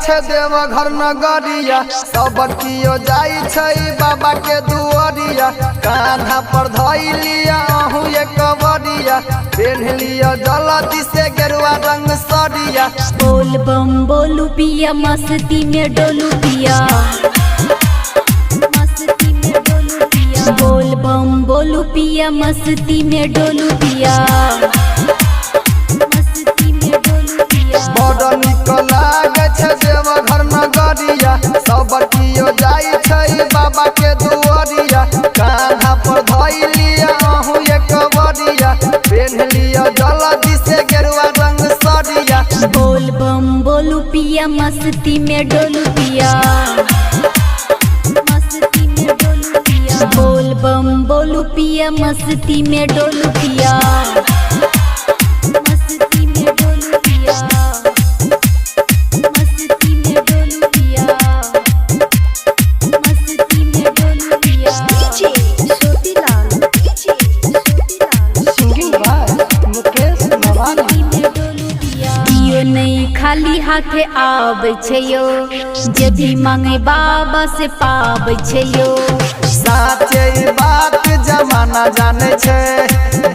छे देव घर नगरिया सब कियो जाई छै बाबा के दुआरिया कान्हा पर धइलिया अहू एक कवरिया पेन्ह लिया जल्दी से गेरुआ रंग सरिया बोल बम बोलू पिया मस्ती में डोलू पिया मस्ती में डोलू पिया बोल बम बोलू पिया मस्ती में डोलू पिया मस्ती में डोलू पिया बड़ निक लागे छे देव घर नगरिया सब कियो जाई छै बाबा के दुआरिया कान्हा पर धइलिया अहू एक कवरिया पेन्ह लिया जल्दी से गेरुआ रंग सरिया बोल बम बोलू पिया मस्ती में डोलू पिया मस्ती में डोलू पिया बोल बम बोलू पिया मस्ती में डोलू पिया मस्ती में डोलू पिया मस्ती में डोलू पिया मस्ती में डोलू पिया डीजे छोटीलाल सिंगिंग बाय मुकेश नवानी कियो नहीं खाली हाथे आबै छै यो जे भी मांगे बाबा से पाबै छै यो साचे बात जमाना जाने छे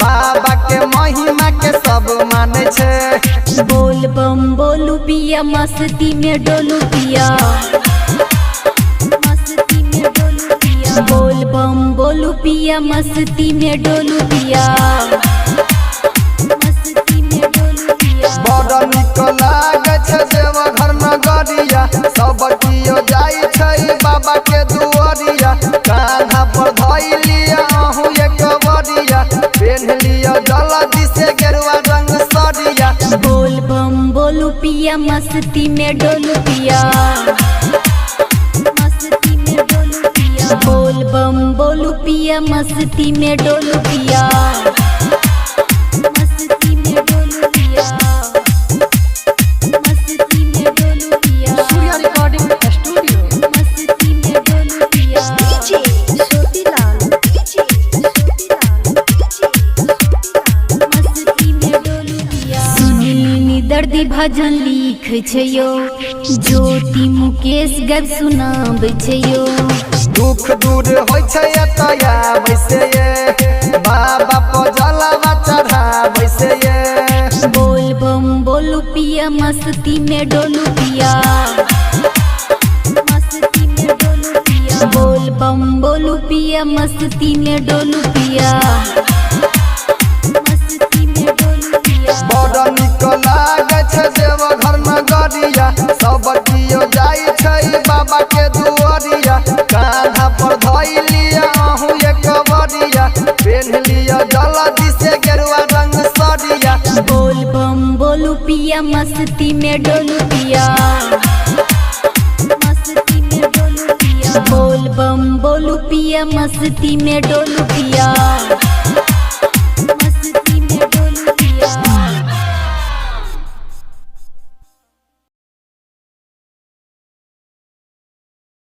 बाबा के महिमा के सब माने छे बोल बम बोलू पिया मस्ती में डोलू पिया मस्ती में डोलू पिया बोल बम बोलू पिया मस्ती में डोलू पिया मस्ती में डोलू पिया बड़ निक लागे छे देव घर नगरिया सब कियो जाई छै बाबा के दुआरिया कान्हा पर धइलिया अहू एक कवरिया पेन्ह लिया जल्दी से गेरुआ रंग सरिया बोल बम बोलू पिया मस्ती में डोलू पिया मस्ती में डोलू पिया बोल बम बोलू पिया मस्ती में डोलू पिया मस्ती में डोलू पिया मस्ती में डोलू पिया सूर्या रिकॉर्डिंग स्टूडियो मस्ती में डोलू पिया डीजे छोटीलाल मस्ती में डोलू पिया सुनीली दर्दी भजन लिख छै यो ज्योति मुकेश गब सुनाबै छै यो दुख दूर होय छै एतय आबै से ये बाबा पर जलवा चढ़ाबै से ये बोल बम बोलू पिया मस्ती में डोलू पिया मस्ती में डोलू पिया बोल बम बोलू पिया मस्ती में डोलू पिया मस्ती में डोलू पिया बड़ निक लागे छे देव घर नगरिया सब कियो जाई छै बाबा के दुआरिया कान्हा पर धइलिया अहू एक कवरिया पेन्ह लिया जल्दी से गेरुआ रंग सरिया बोल बम बोलू पिया मस्ती में डोलू पिया मस्ती में डोलू पिया बोल बम बोलू पिया मस्ती में डोलू पिया